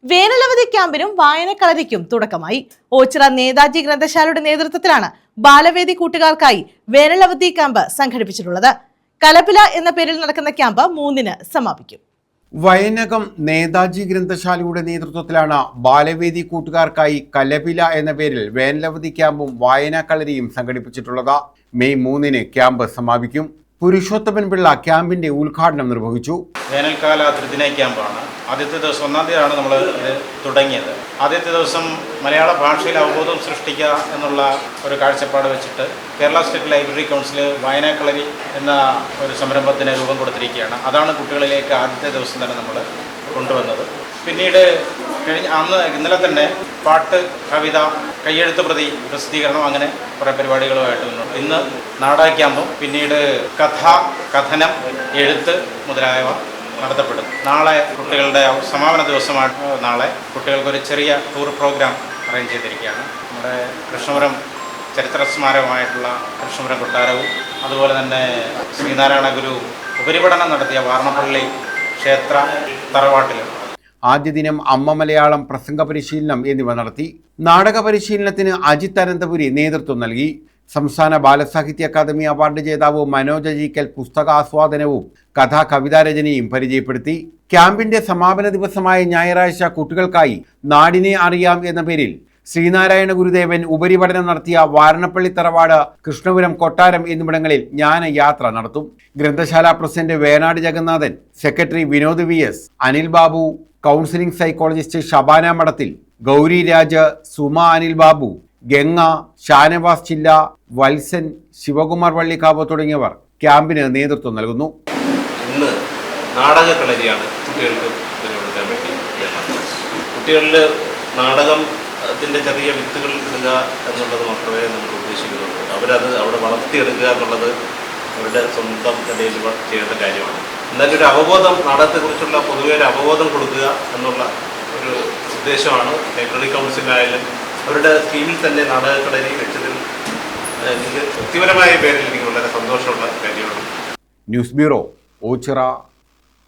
വേനലവധി ക്യാമ്പിനും വായനക്കളരിക്കും തുടക്കമായി. ഓച്ചിറ നേതാജി ഗ്രന്ഥശാലയുടെ നേതൃത്വത്തിലാണ് ബാലവേദി കൂട്ടുകാർക്കായി വേനലവധി ക്യാമ്പ് സംഘടിപ്പിച്ചിട്ടുള്ളത്. കലപില എന്ന പേരിൽ നടക്കുന്ന ക്യാമ്പ് 3-ന് സമാപിക്കും. വയനകം നേതാജി ഗ്രന്ഥശാലയുടെ നേതൃത്വത്തിലാണ് ബാലവേദി കൂട്ടുകാർക്കായി കലപില എന്ന പേരിൽ വേനലവധി ക്യാമ്പും വായനാക്കളരിയും സംഘടിപ്പിച്ചിട്ടുള്ളത്. മെയ് 3-ന് ക്യാമ്പ് സമാപിക്കും. പുരുഷോത്തമൻ പിള്ള ക്യാമ്പിന്റെ ഉദ്ഘാടനം നിർവഹിച്ചു. വേനൽക്കാല ത്രിദിന ക്യാമ്പാണ്. ആദ്യത്തെ ദിവസം 1-ാം തീയതിയാണ് നമ്മൾ ഇത് തുടങ്ങിയത്. ആദ്യത്തെ ദിവസം മലയാള ഭാഷയിൽ അവബോധം സൃഷ്ടിക്കുക എന്നുള്ള ഒരു കാഴ്ചപ്പാട് വെച്ചിട്ട് കേരള സ്റ്റേറ്റ് ലൈബ്രറി കൗൺസിൽ വായനാക്കളരി എന്ന ഒരു സംരംഭത്തിന് രൂപം കൊടുത്തിരിക്കുകയാണ്. അതാണ് കുട്ടികളിലേക്ക് ആദ്യത്തെ ദിവസം തന്നെ നമ്മൾ കൊണ്ടുവന്നത്. പിന്നീട് ഇന്നലെ തന്നെ പാട്ട്, കവിത, കയ്യെഴുത്ത് പ്രതി പ്രസിദ്ധീകരണം, അങ്ങനെ കുറേ പരിപാടികളുമായിട്ട് മുന്നോട്ട്. ഇന്ന് നാടക ക്യാമ്പും പിന്നീട് കഥനം, എഴുത്ത് മുതലായവ നടത്തപ്പെടും. നാളെ കുട്ടികളുടെ സമാപന ദിവസമായിട്ട് നാളെ കുട്ടികൾക്കൊരു ചെറിയ ടൂർ പ്രോഗ്രാം അറേഞ്ച് ചെയ്തിരിക്കുകയാണ്. നമ്മുടെ കൃഷ്ണപുരം ചരിത്ര സ്മാരകമായിട്ടുള്ള കൃഷ്ണപുരം കൊട്ടാരവും അതുപോലെ തന്നെ ശ്രീനാരായണ ഗുരു ഉപരിപഠനം നടത്തിയ വാർണപ്പള്ളി ക്ഷേത്ര തറവാട്ടിലും ആദ്യ ദിനം അമ്മ മലയാളം, പ്രസംഗ പരിശീലനം എന്നിവ നടത്തി. നാടക പരിശീലനത്തിന് അജിത് അനന്തപുരി നേതൃത്വം നൽകി. സംസ്ഥാന ബാലസാഹിത്യ അക്കാദമി അവാർഡ് ജേതാവ് മനോജ് അജീക്കൽ പുസ്തകാസ്വാദനവും കവിതാരചനയും പരിചയപ്പെടുത്തി. ക്യാമ്പിന്റെ സമാപന ദിവസമായ ഞായറാഴ്ച കുട്ടികൾക്കായി നാടിനെ അറിയാം എന്ന പേരിൽ ശ്രീനാരായണ ഗുരുദേവൻ ഉപരിപഠനം നടത്തിയ വാരണപ്പള്ളി തറവാട്, കൃഷ്ണപുരം കൊട്ടാരം എന്നിവിടങ്ങളിൽ ജ്ഞാനയാത്ര നടത്തും. ഗ്രന്ഥശാല president Venad Jagannathan, secretary Vinod VS, Anil Babu, counselling psychologist Shabana മഠത്തിൽ, ഗൗരി രാജ്, സുമ അനിൽ ബാബു, ഗംഗ, ഷാനവാസ് ചില്ല, വത്സൻ, ശിവകുമാർ വള്ളിക്കാവ് തുടങ്ങിയവർ ക്യാമ്പിന് നേതൃത്വം നൽകുന്നു. ഇന്ന് നാടകക്കളരിയാണ് കുട്ടികൾക്ക് കൊടുക്കാൻ വേണ്ടി. കുട്ടികളിൽ നാടകത്തിൻ്റെ ചെറിയ വിത്തുകൾ ഇടുക എന്നുള്ളത് മാത്രമേ നമ്മൾ ഉദ്ദേശിക്കുന്നുള്ളൂ. അവരത് അവിടെ വളർത്തിയെടുക്കുക എന്നുള്ളത് അവരുടെ സ്വന്തം നിലയിൽ ചെയ്യേണ്ട കാര്യമാണ്. എന്നാലും ഒരു അവബോധം, നാടകത്തെക്കുറിച്ചുള്ള പൊതുവെ ഒരു അവബോധം കൊടുക്കുക എന്നുള്ള ഒരു ഉദ്ദേശമാണ് ലൈബ്രറി കൗൺസിലായാലും അവരുടെ സ്കീമിൽ തന്നെ നാടകക്കളരി വെച്ചതിൽ എനിക്ക് വ്യക്തിപരമായ പേരിൽ എനിക്ക് വളരെ സന്തോഷമുള്ള കാര്യമാണ്. News bureau, Ochira.